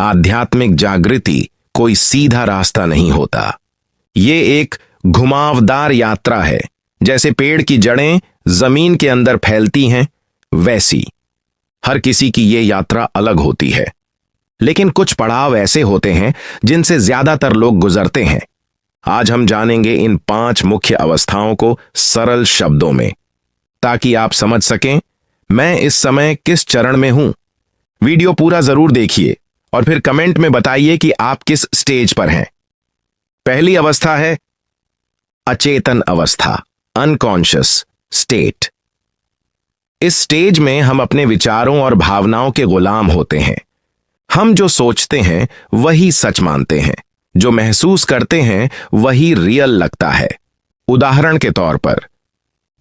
आध्यात्मिक जागृति कोई सीधा रास्ता नहीं होता। ये एक घुमावदार यात्रा है। जैसे पेड़ की जड़ें जमीन के अंदर फैलती हैं, वैसी हर किसी की ये यात्रा अलग होती है। लेकिन कुछ पड़ाव ऐसे होते हैं जिनसे ज्यादातर लोग गुजरते हैं। आज हम जानेंगे इन 5 मुख्य अवस्थाओं को सरल शब्दों में, ताकि आप समझ सकें मैं इस समय किस चरण में हूं। वीडियो पूरा जरूर देखिए और फिर कमेंट में बताइए कि आप किस स्टेज पर हैं। पहली अवस्था है अचेतन अवस्था, अनकॉन्शियस स्टेट। इस स्टेज में हम अपने विचारों और भावनाओं के गुलाम होते हैं। हम जो सोचते हैं वही सच मानते हैं, जो महसूस करते हैं वही रियल लगता है। उदाहरण के तौर पर,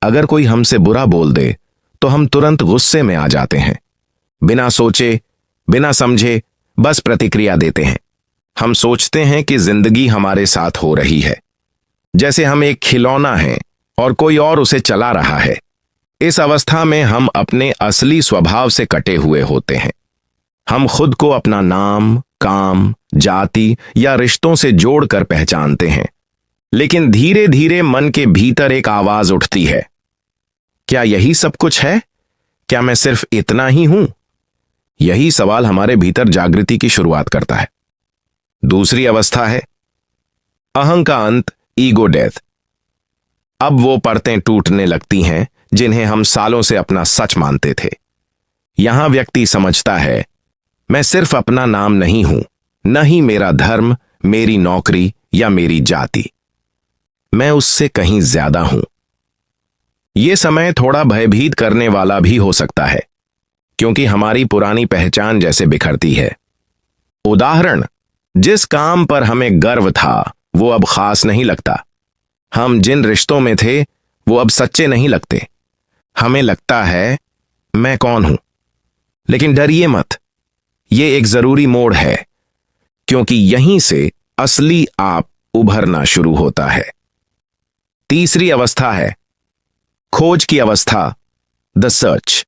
अगर कोई हमसे बुरा बोल दे तो हम तुरंत गुस्से में आ जाते हैं। बिना सोचे, बिना समझे बस प्रतिक्रिया देते हैं। हम सोचते हैं कि जिंदगी हमारे साथ हो रही है, जैसे हम एक खिलौना हैं और कोई और उसे चला रहा है। इस अवस्था में हम अपने असली स्वभाव से कटे हुए होते हैं। हम खुद को अपना नाम, काम, जाति या रिश्तों से जोड़कर पहचानते हैं। लेकिन धीरे धीरे मन के भीतर एक आवाज उठती है, क्या यही सब कुछ है? क्या मैं सिर्फ इतना ही हूं? यही सवाल हमारे भीतर जागृति की शुरुआत करता है। दूसरी अवस्था है अहं का अंत, ईगो डेथ। अब वो परतें टूटने लगती हैं जिन्हें हम सालों से अपना सच मानते थे। यहां व्यक्ति समझता है, मैं सिर्फ अपना नाम नहीं हूं, न ही मेरा धर्म, मेरी नौकरी या मेरी जाति। मैं उससे कहीं ज्यादा हूं। यह समय थोड़ा भयभीत करने वाला भी हो सकता है, क्योंकि हमारी पुरानी पहचान जैसे बिखरती है। उदाहरण, जिस काम पर हमें गर्व था वो अब खास नहीं लगता। हम जिन रिश्तों में थे वो अब सच्चे नहीं लगते। हमें लगता है मैं कौन हूं। लेकिन डरिए मत, ये एक जरूरी मोड़ है, क्योंकि यहीं से असली आप उभरना शुरू होता है। तीसरी अवस्था है खोज की अवस्था, द सर्च।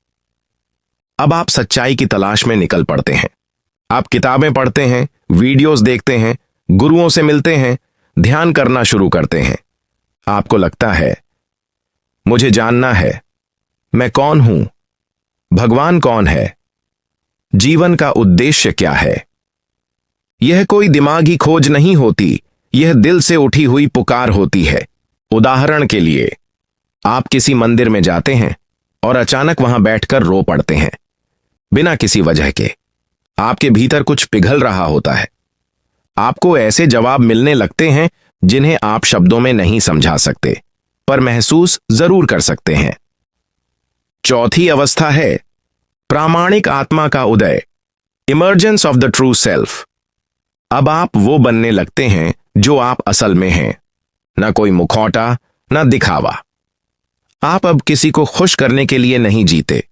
अब आप सच्चाई की तलाश में निकल पड़ते हैं। आप किताबें पढ़ते हैं, वीडियोस देखते हैं, गुरुओं से मिलते हैं, ध्यान करना शुरू करते हैं। आपको लगता है मुझे जानना है, मैं कौन हूं, भगवान कौन है, जीवन का उद्देश्य क्या है। यह कोई दिमागी खोज नहीं होती, यह दिल से उठी हुई पुकार होती है। उदाहरण के लिए, आप किसी मंदिर में जाते हैं और अचानक वहां बैठकर रो पड़ते हैं, बिना किसी वजह के। आपके भीतर कुछ पिघल रहा होता है। आपको ऐसे जवाब मिलने लगते हैं जिन्हें आप शब्दों में नहीं समझा सकते, पर महसूस जरूर कर सकते हैं। चौथी अवस्था है प्रामाणिक आत्मा का उदय, emergence of the true self. अब आप वो बनने लगते हैं जो आप असल में हैं, ना कोई मुखौटा, ना दिखावा। आप अब किसी को खुश करने के लिए नहीं जीते,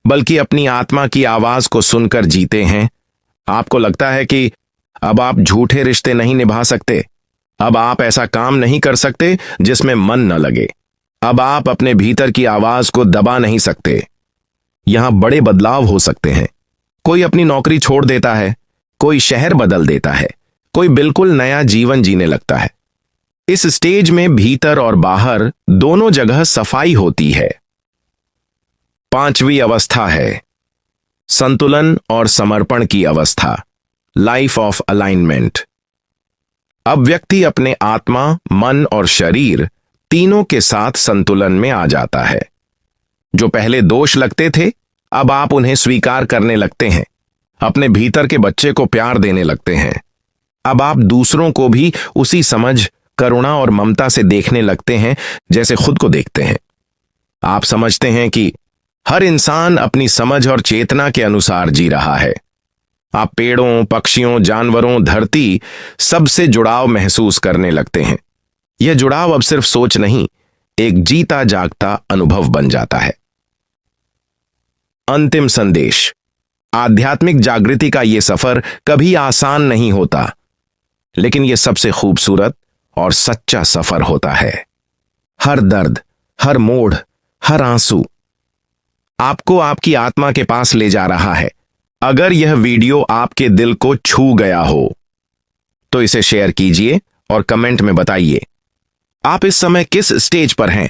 बल्कि अपनी आत्मा की आवाज को सुनकर जीते हैं। आपको लगता है कि अब आप झूठे रिश्ते नहीं निभा सकते। अब आप ऐसा काम नहीं कर सकते जिसमें मन न लगे। अब आप अपने भीतर की आवाज को दबा नहीं सकते। यहां बड़े बदलाव हो सकते हैं। कोई अपनी नौकरी छोड़ देता है, कोई शहर बदल देता है, कोई बिल्कुल नया जीवन जीने लगता है। इस स्टेज में भीतर और बाहर दोनों जगह सफाई होती है। पांचवी अवस्था है संतुलन और समर्पण की अवस्था, लाइफ ऑफ अलाइनमेंट। अब व्यक्ति अपने आत्मा, मन और शरीर तीनों के साथ संतुलन में आ जाता है। जो पहले दोष लगते थे, अब आप उन्हें स्वीकार करने लगते हैं। अपने भीतर के बच्चे को प्यार देने लगते हैं। अब आप दूसरों को भी उसी समझ, करुणा और ममता से देखने लगते हैं जैसे खुद को देखते हैं। आप समझते हैं कि हर इंसान अपनी समझ और चेतना के अनुसार जी रहा है। आप पेड़ों, पक्षियों, जानवरों, धरती सबसे जुड़ाव महसूस करने लगते हैं। यह जुड़ाव अब सिर्फ सोच नहीं, एक जीता जागता अनुभव बन जाता है। अंतिम संदेश, आध्यात्मिक जागृति का यह सफर कभी आसान नहीं होता, लेकिन यह सबसे खूबसूरत और सच्चा सफर होता है। हर दर्द, हर मोड़, हर आंसू आपको आपकी आत्मा के पास ले जा रहा है, अगर यह वीडियो आपके दिल को छू गया हो तो इसे शेयर कीजिए और कमेंट में बताइए आप इस समय किस स्टेज पर हैं।